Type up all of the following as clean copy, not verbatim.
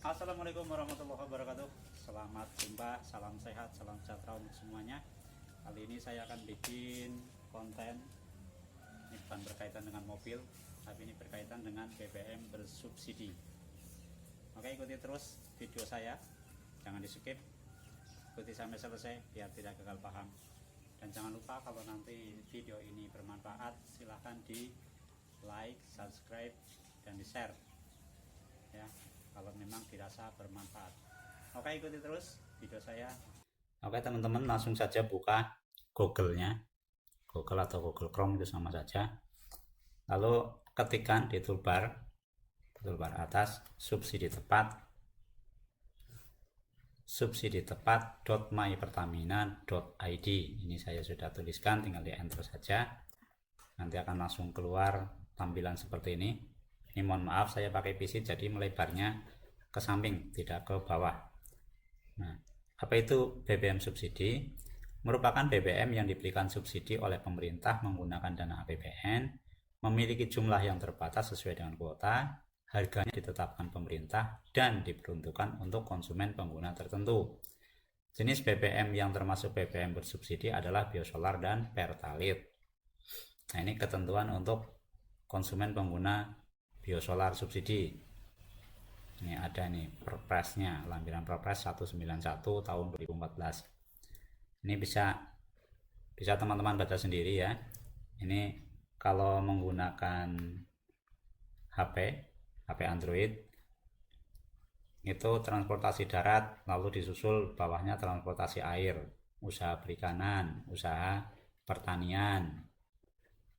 Assalamualaikum warahmatullahi wabarakatuh. Selamat jumpa, salam sehat, salam sejahtera untuk semuanya. Kali ini saya akan bikin konten. Ini bukan berkaitan dengan mobil, tapi ini berkaitan dengan BBM bersubsidi. Oke, ikuti terus video saya, jangan di skip, ikuti sampai selesai biar tidak gagal paham. Dan jangan lupa kalau nanti video ini bermanfaat, silahkan di like, subscribe, dan di share ya, kalau memang dirasa bermanfaat. Oke, ikuti terus video saya. Oke teman-teman, langsung saja buka Google-nya, Google atau Google Chrome itu sama saja. Lalu ketikkan di toolbar atas subsidi tepat.mypertamina.id. Ini saya sudah tuliskan, tinggal di enter saja. Nanti akan langsung keluar tampilan seperti ini. Ini mohon maaf, saya pakai PC jadi melebarnya ke samping, tidak ke bawah. Nah, apa itu BBM subsidi? Merupakan BBM yang diberikan subsidi oleh pemerintah menggunakan dana APBN, memiliki jumlah yang terbatas sesuai dengan kuota, harganya ditetapkan pemerintah, dan diperuntukkan untuk konsumen pengguna tertentu. Jenis BBM yang termasuk BBM bersubsidi adalah biosolar dan pertalite. Nah, ini ketentuan untuk konsumen pengguna biosolar subsidi. Ini ada nih perpresnya, lampiran perpres 191 tahun 2014. Ini bisa teman-teman baca sendiri ya. Ini kalau menggunakan HP Android itu transportasi darat, lalu disusul bawahnya transportasi air, usaha perikanan, usaha pertanian,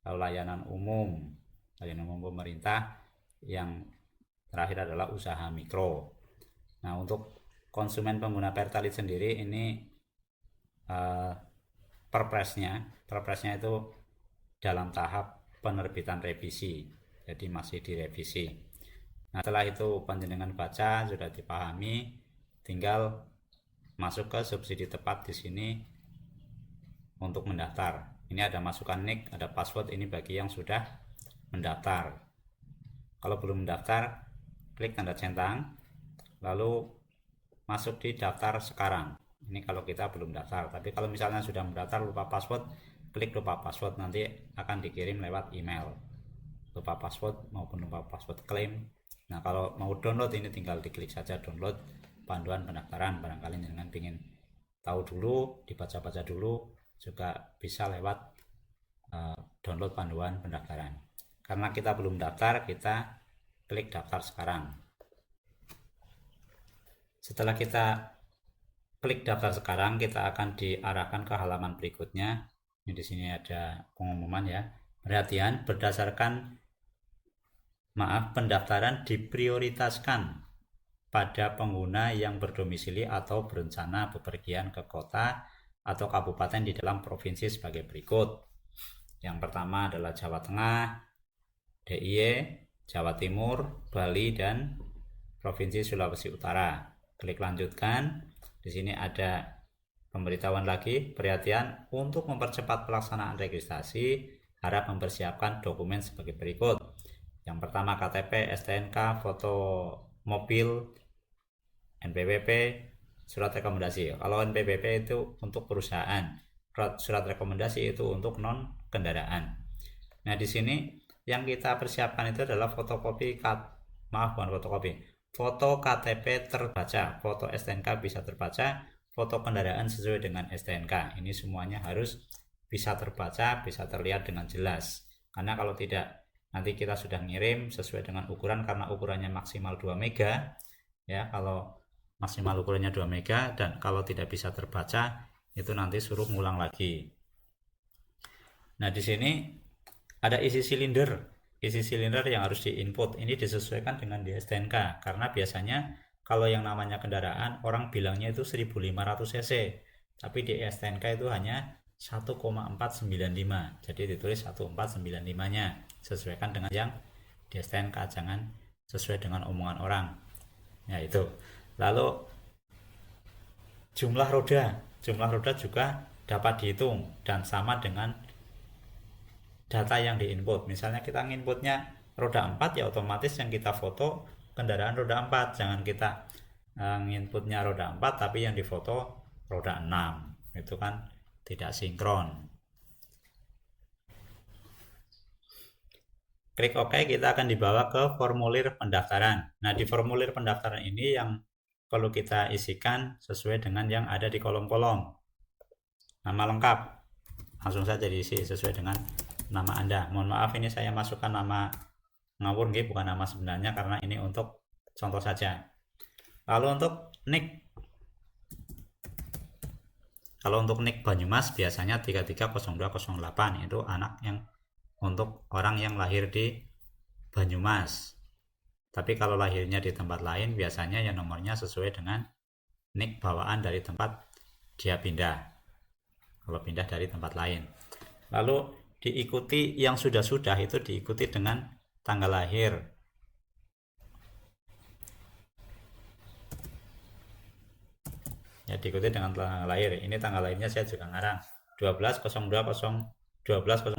lalu layanan umum pemerintah, yang terakhir adalah usaha mikro. Nah, untuk konsumen pengguna pertalite sendiri ini perpresnya itu dalam tahap penerbitan revisi, jadi masih direvisi. Nah, setelah itu panjenengan baca sudah dipahami, tinggal masuk ke subsidi tepat di sini untuk mendaftar. Ini ada masukan NIK, ada password, ini bagi yang sudah mendaftar. Kalau belum mendaftar, klik tanda centang, lalu masuk di daftar sekarang. Ini kalau kita belum daftar. Tapi kalau misalnya sudah mendaftar lupa password, klik lupa password, nanti akan dikirim lewat email lupa password maupun lupa password klaim. Nah, kalau mau download ini tinggal diklik saja download panduan pendaftaran. Barangkali dengan ingin tahu dulu, dibaca-baca dulu, juga bisa lewat download panduan pendaftaran. Karena kita belum daftar, kita klik daftar sekarang. Setelah kita klik daftar sekarang, kita akan diarahkan ke halaman berikutnya. Ini di sini ada pengumuman ya. Perhatian, pendaftaran diprioritaskan pada pengguna yang berdomisili atau berencana bepergian ke kota atau kabupaten di dalam provinsi sebagai berikut. Yang pertama adalah Jawa Tengah, DIY, Jawa Timur, Bali, dan Provinsi Sulawesi Utara. Klik lanjutkan. Di sini ada pemberitahuan lagi, perhatian, untuk mempercepat pelaksanaan registrasi harap mempersiapkan dokumen sebagai berikut. Yang pertama KTP, STNK, foto mobil, NPWP, surat rekomendasi. Kalau NPWP itu untuk perusahaan, surat rekomendasi itu untuk non kendaraan. Nah, di sini yang kita persiapkan itu adalah foto KTP terbaca, foto STNK bisa terbaca, foto kendaraan sesuai dengan STNK. Ini semuanya harus bisa terbaca, bisa terlihat dengan jelas. Karena kalau tidak, nanti kita sudah ngirim sesuai dengan ukuran, karena ukurannya maksimal 2 mega ya. Kalau maksimal ukurannya 2 mega dan kalau tidak bisa terbaca, itu nanti suruh ngulang lagi. Nah, di sini ada isi silinder yang harus diinput. Ini disesuaikan dengan di STNK, karena biasanya kalau yang namanya kendaraan orang bilangnya itu 1500 cc, tapi di STNK itu hanya 1,495, jadi ditulis 1495 nya. Sesuaikan dengan yang di STNK, jangan sesuai dengan omongan orang ya itu. Lalu jumlah roda juga dapat dihitung dan sama dengan data yang diinput. Misalnya kita nginputnya roda 4, ya otomatis yang kita foto kendaraan roda 4, jangan kita inputnya roda 4 tapi yang difoto roda 6, itu kan tidak sinkron. Klik OK, kita akan dibawa ke formulir pendaftaran. Nah, di formulir pendaftaran ini yang perlu kita isikan sesuai dengan yang ada di kolom-kolom. Nama lengkap, langsung saja diisi sesuai dengan nama Anda. Mohon maaf, ini saya masukkan nama ngawur, bukan nama sebenarnya, karena ini untuk contoh saja. Lalu untuk NIK, kalau untuk NIK Banyumas biasanya 330208, itu anak yang untuk orang yang lahir di Banyumas. Tapi kalau lahirnya di tempat lain biasanya ya nomornya sesuai dengan NIK bawaan dari tempat dia pindah, kalau pindah dari tempat lain. Lalu diikuti yang sudah-sudah itu diikuti dengan tanggal lahir. Ya, diikuti dengan tanggal lahir. Ini tanggal lahirnya saya juga ngarang 12.02.12.02.87.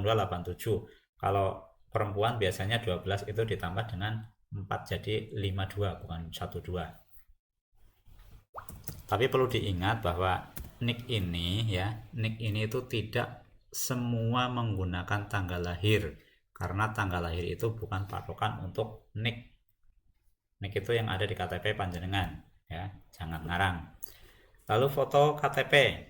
Kalau perempuan biasanya 12 itu ditambah dengan 4 jadi 52, bukan 12. Tapi perlu diingat bahwa NIK ini itu tidak semua menggunakan tanggal lahir, karena tanggal lahir itu bukan patokan untuk NIK. NIK itu yang ada di KTP panjenengan, ya, jangan ngarang. Lalu foto KTP.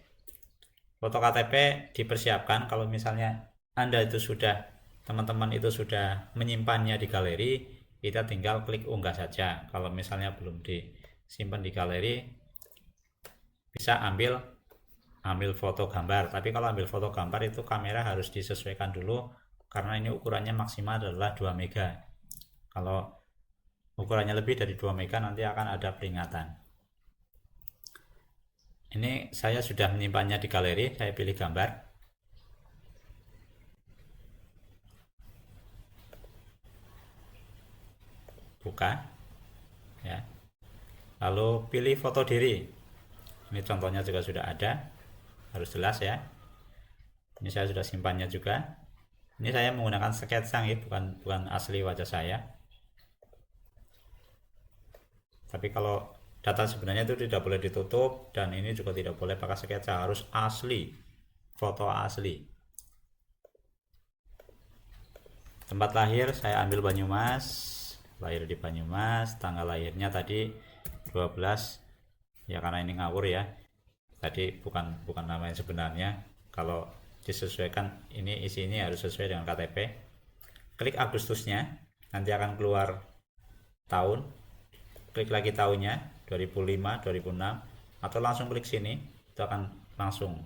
Foto KTP dipersiapkan kalau misalnya Anda itu sudah, teman-teman itu sudah menyimpannya di galeri, kita tinggal klik unggah saja. Kalau misalnya belum disimpan di galeri, bisa ambil foto gambar. Tapi kalau ambil foto gambar itu kamera harus disesuaikan dulu, karena ini ukurannya maksimal adalah 2 mega. Kalau ukurannya lebih dari 2 mega nanti akan ada peringatan. Ini saya sudah menyimpannya di galeri, saya pilih gambar. Buka. Ya. Lalu pilih foto diri. Ini contohnya juga sudah ada. Harus jelas ya. Ini saya sudah simpannya juga. Ini saya menggunakan sketsa ya, bukan asli wajah saya. Tapi kalau data sebenarnya itu tidak boleh ditutup, dan ini juga tidak boleh pakai sketsa, harus asli, foto asli. Tempat lahir saya ambil Banyumas, lahir di Banyumas, tanggal lahirnya tadi 12, ya karena ini ngawur ya, tadi bukan nama yang sebenarnya. Kalau disesuaikan, ini isi ini harus sesuai dengan KTP. Klik Agustusnya, nanti akan keluar tahun. Klik lagi tahunnya 2005, 2006, atau langsung klik sini, itu akan langsung.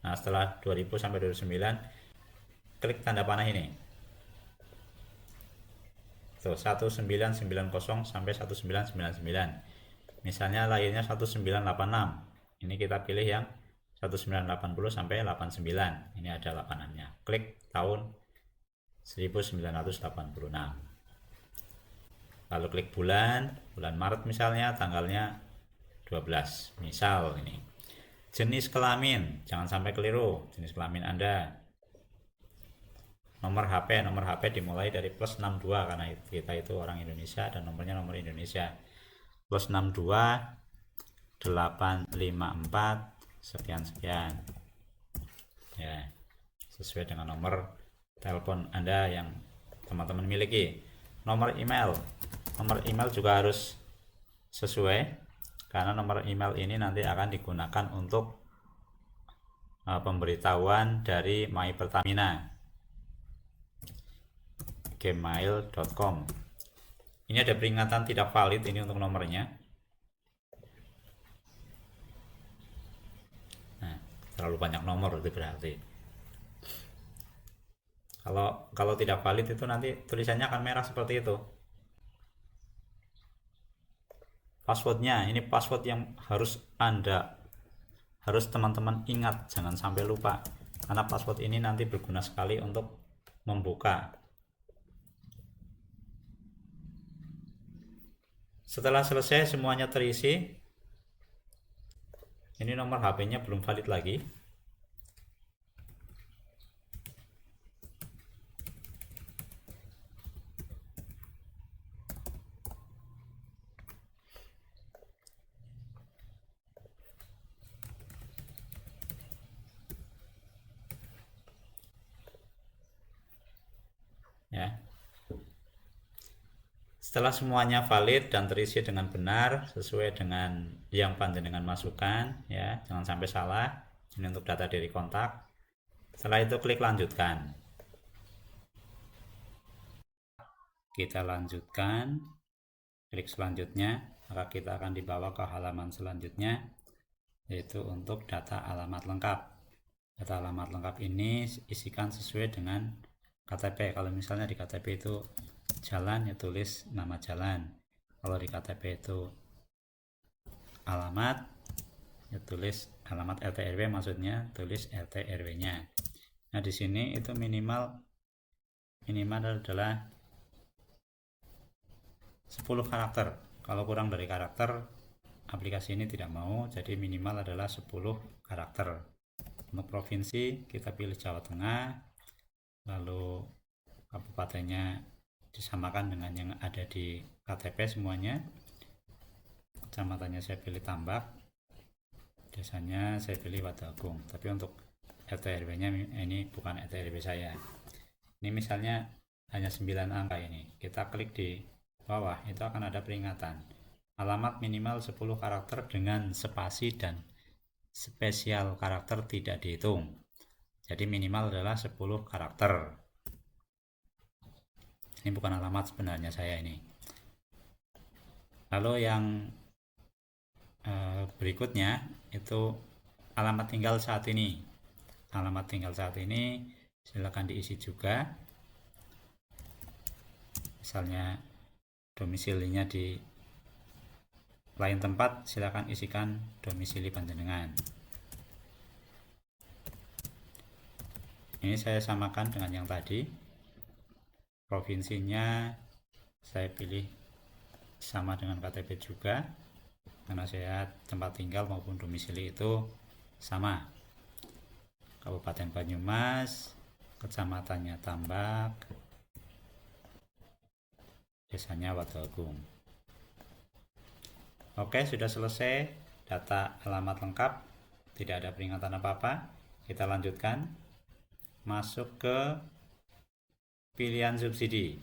Nah, setelah 2000 sampai 2009, klik tanda panah ini. Tuh, 1990 sampai 1999. Misalnya lahirnya 1986. Ini kita pilih yang 1980 sampai 89. Ini ada 8-annya. Klik tahun 1986. Lalu klik bulan Maret misalnya, tanggalnya 12 misal ini. Jenis kelamin, jangan sampai keliru jenis kelamin Anda. Nomor HP dimulai dari +62 karena kita itu orang Indonesia dan nomornya nomor Indonesia. +62 854 sekian ya, sesuai dengan nomor telepon Anda yang teman-teman miliki. Nomor email juga harus sesuai, karena nomor email ini nanti akan digunakan untuk pemberitahuan dari My Pertamina, gmail.com. Ini ada peringatan tidak valid ini untuk nomornya. Nah, terlalu banyak nomor itu berarti. Kalau tidak valid itu nanti tulisannya akan merah seperti itu. Passwordnya, ini password yang harus teman-teman ingat, jangan sampai lupa, karena password ini nanti berguna sekali untuk membuka. Setelah selesai semuanya terisi, ini nomor HP-nya belum valid lagi. Setelah semuanya valid dan terisi dengan benar sesuai dengan yang panjenengan masukkan, ya, jangan sampai salah. Ini untuk data diri kontak. Setelah itu klik lanjutkan. Kita lanjutkan, klik selanjutnya, maka kita akan dibawa ke halaman selanjutnya, yaitu untuk data alamat lengkap. Data alamat lengkap ini isikan sesuai dengan KTP. Kalau misalnya di KTP itu jalan, ya tulis nama jalan. Kalau di KTP itu alamat, ya tulis alamat RT RW, maksudnya tulis RT RW-nya. Nah, di sini itu minimal adalah 10 karakter. Kalau kurang dari karakter, aplikasi ini tidak mau, jadi minimal adalah 10 karakter. Untuk provinsi kita pilih Jawa Tengah, lalu kabupatennya disamakan dengan yang ada di KTP semuanya. Kecamatannya saya pilih Tambak, desanya saya pilih Wadagung, tapi untuk RT RW nya ini bukan RT RW saya. Ini misalnya hanya 9 angka ini, kita klik di bawah, itu akan ada peringatan alamat minimal 10 karakter dengan spasi dan spesial karakter tidak dihitung. Jadi minimal adalah 10 karakter. Ini bukan alamat sebenarnya saya ini. Lalu yang berikutnya itu alamat tinggal saat ini. Alamat tinggal saat ini silakan diisi juga. Misalnya domisilinya di lain tempat, silakan isikan domisili panjenengan. Ini saya samakan dengan yang tadi. Provinsinya saya pilih sama dengan KTP juga, karena saya tempat tinggal maupun domisili itu sama. Kabupaten Banyumas, kecamatannya Tambak, desanya Wadagung. Oke, sudah selesai data alamat lengkap, tidak ada peringatan apa-apa. Kita lanjutkan, masuk ke pilihan subsidi.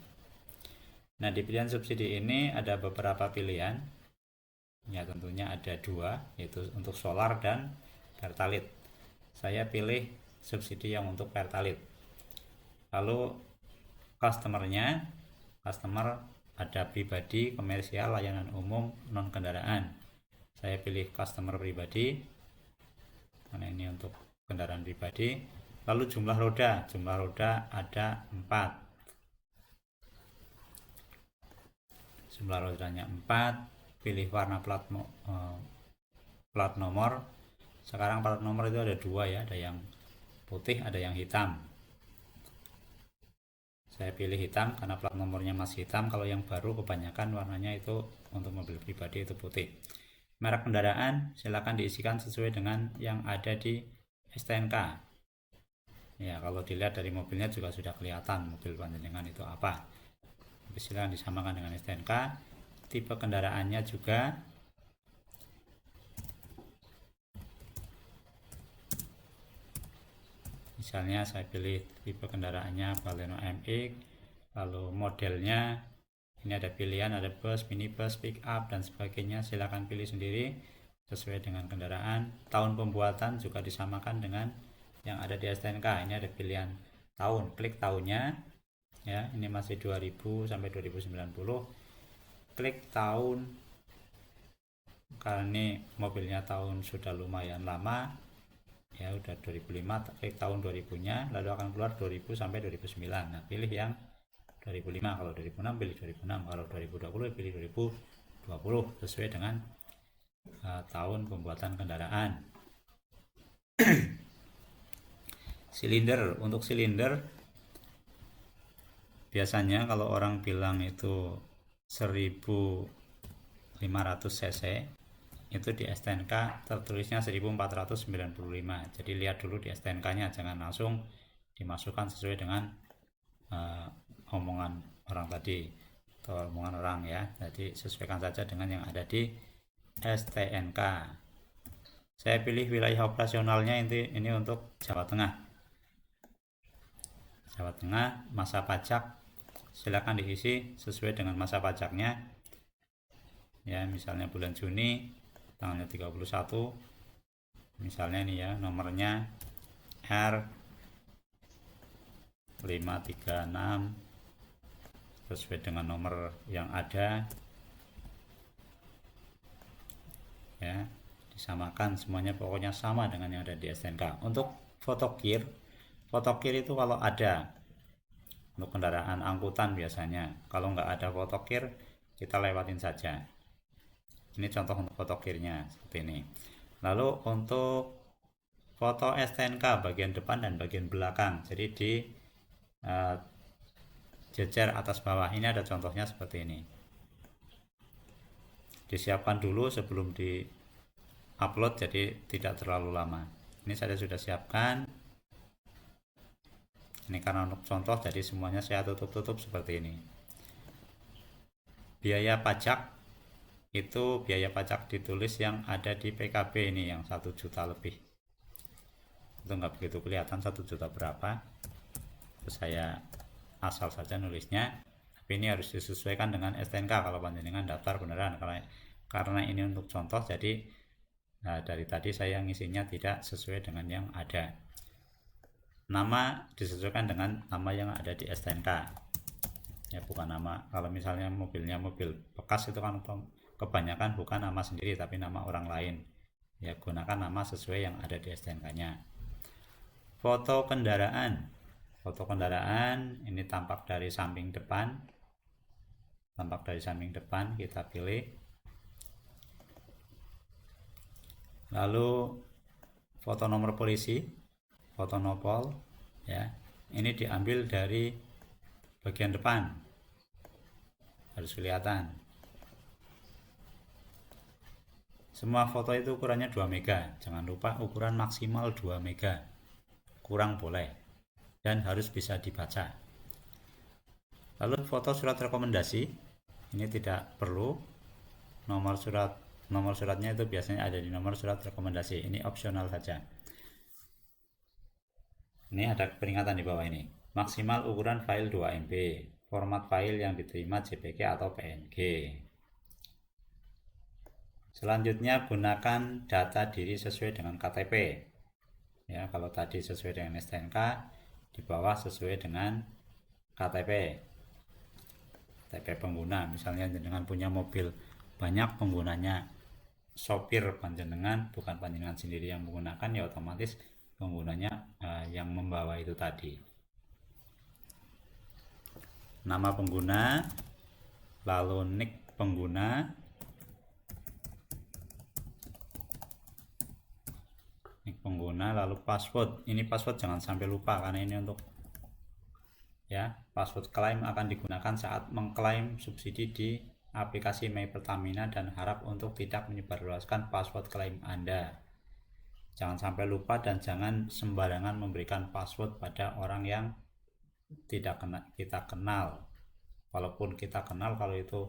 Nah, di pilihan subsidi ini ada beberapa pilihan, ya tentunya ada 2, yaitu untuk solar dan pertalite. Saya pilih subsidi yang untuk pertalite. Lalu customer ada pribadi, komersial, layanan umum, non kendaraan. Saya pilih customer pribadi karena ini untuk kendaraan pribadi. Lalu jumlah roda ada 4. Jumlah rodanya 4. Pilih warna plat nomor. Sekarang plat nomor itu ada 2 ya, ada yang putih, ada yang hitam. Saya pilih hitam karena plat nomornya masih hitam. Kalau yang baru kebanyakan warnanya itu untuk mobil pribadi itu putih. Merek kendaraan silakan diisikan sesuai dengan yang ada di STNK. Ya, kalau dilihat dari mobilnya juga sudah kelihatan mobil panjenengan itu apa. Silakan disamakan dengan STNK. Tipe kendaraannya juga. Misalnya saya pilih tipe kendaraannya Baleno MX, lalu modelnya ini ada pilihan, ada bus, minibus, pick up dan sebagainya. Silakan pilih sendiri sesuai dengan kendaraan. Tahun pembuatan juga disamakan dengan yang ada di STNK. Ini ada pilihan tahun, klik tahunnya ya, ini masih 2000 sampai 2090. Klik tahun karena ini mobilnya tahun sudah lumayan lama ya, udah 2005, klik tahun 2000-nya, lalu akan keluar 2000 sampai 2009. Nah, pilih yang 2005. Kalau 2006 pilih 2006, kalau 2020 pilih 2020 sesuai dengan tahun pembuatan kendaraan. Silinder, untuk silinder biasanya kalau orang bilang itu 1500 cc, itu di STNK tertulisnya 1495. Jadi lihat dulu di STNK nya, jangan langsung dimasukkan sesuai dengan omongan orang tadi atau omongan orang ya. Jadi sesuaikan saja dengan yang ada di STNK. Saya pilih wilayah operasionalnya ini untuk Jawa Tengah. Jawa Tengah, masa pajak silakan diisi sesuai dengan masa pajaknya ya, misalnya bulan Juni tanggalnya 31, misalnya nih ya, nomornya R536 sesuai dengan nomor yang ada ya, disamakan semuanya, pokoknya sama dengan yang ada di STNK. Untuk fotokir itu kalau ada untuk kendaraan angkutan biasanya, kalau nggak ada fotokir kita lewatin saja. Ini contoh untuk fotokirnya seperti ini. Lalu untuk foto STNK bagian depan dan bagian belakang, jadi di jejer atas bawah, ini ada contohnya seperti ini. Disiapkan dulu sebelum di upload, jadi tidak terlalu lama. Ini saya sudah siapkan. Ini karena untuk contoh, jadi semuanya saya tutup seperti ini. Biaya pajak itu biaya pajak ditulis yang ada di PKB ini yang 1 juta lebih. Itu nggak begitu kelihatan 1 juta berapa. Terus saya asal saja nulisnya. Tapi ini harus disesuaikan dengan STNK kalau panjenengan daftar beneran. Karena ini untuk contoh, jadi dari tadi saya ngisinya tidak sesuai dengan yang ada. Nama disesuaikan dengan nama yang ada di STNK ya, bukan nama. Kalau misalnya mobilnya mobil bekas itu kan kebanyakan bukan nama sendiri tapi nama orang lain ya, gunakan nama sesuai yang ada di STNK nya. Foto kendaraan ini tampak dari samping depan, kita pilih. Lalu foto nomor polisi, foto nopol ya, ini diambil dari bagian depan, harus kelihatan. Semua foto itu ukurannya 2 mega, jangan lupa ukuran maksimal 2 mega, kurang boleh, dan harus bisa dibaca. Lalu foto surat rekomendasi, ini tidak perlu, nomor suratnya itu biasanya ada di nomor surat rekomendasi, ini opsional saja. Ini ada peringatan di bawah ini, maksimal ukuran file 2 MB, format file yang diterima JPG atau PNG. Selanjutnya gunakan data diri sesuai dengan KTP ya, kalau tadi sesuai dengan STNK, di bawah sesuai dengan KTP pengguna. Misalnya dengan punya mobil banyak penggunanya, sopir panjenengan, bukan panjenengan sendiri yang menggunakan, ya otomatis penggunanya yang membawa itu tadi. Nama pengguna, lalu nick pengguna, lalu password. Ini password jangan sampai lupa karena ini untuk ya, password klaim akan digunakan saat mengklaim subsidi di aplikasi My Pertamina dan harap untuk tidak menyebarluaskan password klaim Anda. Jangan sampai lupa dan jangan sembarangan memberikan password pada orang yang tidak kita kenal. Walaupun kita kenal, kalau itu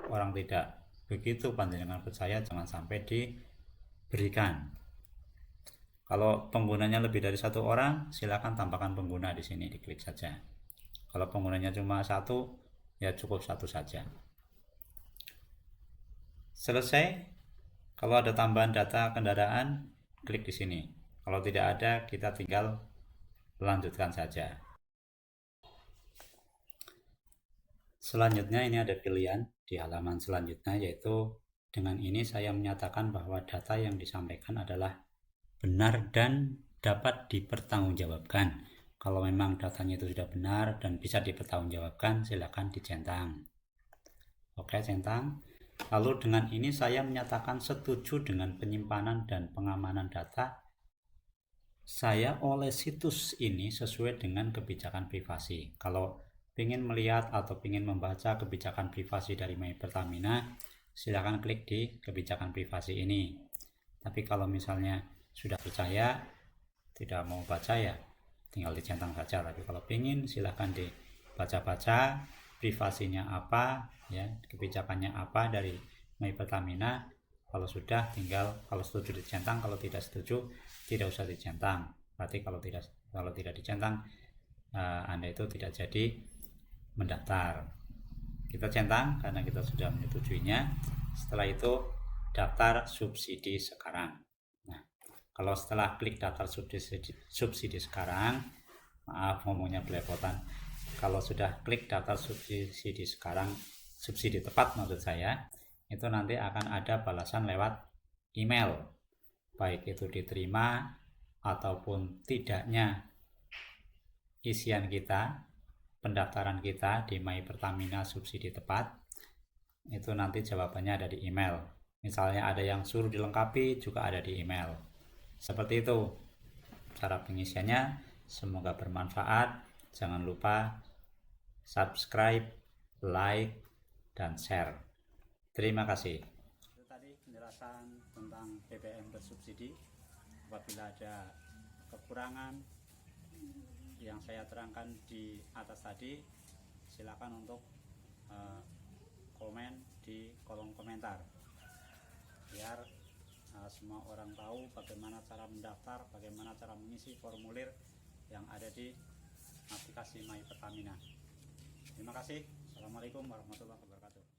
orang tidak begitu panjenengan percaya, jangan sampai diberikan. Kalau penggunanya lebih dari 1 orang, silakan tambahkan pengguna di sini, diklik saja. Kalau penggunanya cuma 1, ya cukup 1 saja. Selesai. Kalau ada tambahan data kendaraan, klik di sini. Kalau tidak ada, kita tinggal lanjutkan saja. Selanjutnya ini ada pilihan di halaman selanjutnya, yaitu dengan ini saya menyatakan bahwa data yang disampaikan adalah benar dan dapat dipertanggungjawabkan. Kalau memang datanya itu sudah benar dan bisa dipertanggungjawabkan, silakan dicentang. Oke, centang. Lalu dengan ini saya menyatakan setuju dengan penyimpanan dan pengamanan data saya oleh situs ini sesuai dengan kebijakan privasi. Kalau ingin melihat atau ingin membaca kebijakan privasi dari My Pertamina, silakan klik di kebijakan privasi ini. Tapi kalau misalnya sudah percaya, tidak mau baca, ya tinggal dicentang saja. Tapi kalau ingin, silahkan dibaca-baca privasinya apa ya, kebijakannya apa dari My Pertamina. Kalau sudah, tinggal kalau setuju dicentang, kalau tidak setuju tidak usah dicentang. Berarti kalau tidak dicentang, Anda itu tidak jadi mendaftar. Kita centang karena kita sudah menyetujuinya. Setelah itu daftar subsidi sekarang. Nah, kalau setelah klik daftar subsidi sekarang, maaf ngomongnya belepotan. Kalau sudah klik daftar subsidi sekarang, subsidi tepat maksud saya, itu nanti akan ada balasan lewat email, baik itu diterima ataupun tidaknya isian kita, pendaftaran kita di My Pertamina subsidi tepat. Itu nanti jawabannya ada di email. Misalnya ada yang suruh dilengkapi juga ada di email. Seperti itu cara pengisiannya. Semoga bermanfaat. Jangan lupa subscribe, like, dan share. Terima kasih. Itu tadi penjelasan tentang BBM bersubsidi. Apabila ada kekurangan yang saya terangkan di atas tadi, silakan untuk komen di kolom komentar biar semua orang tahu bagaimana cara mendaftar, bagaimana cara mengisi formulir yang ada di aplikasi My Pertamina. Terima kasih. Assalamualaikum warahmatullahi wabarakatuh.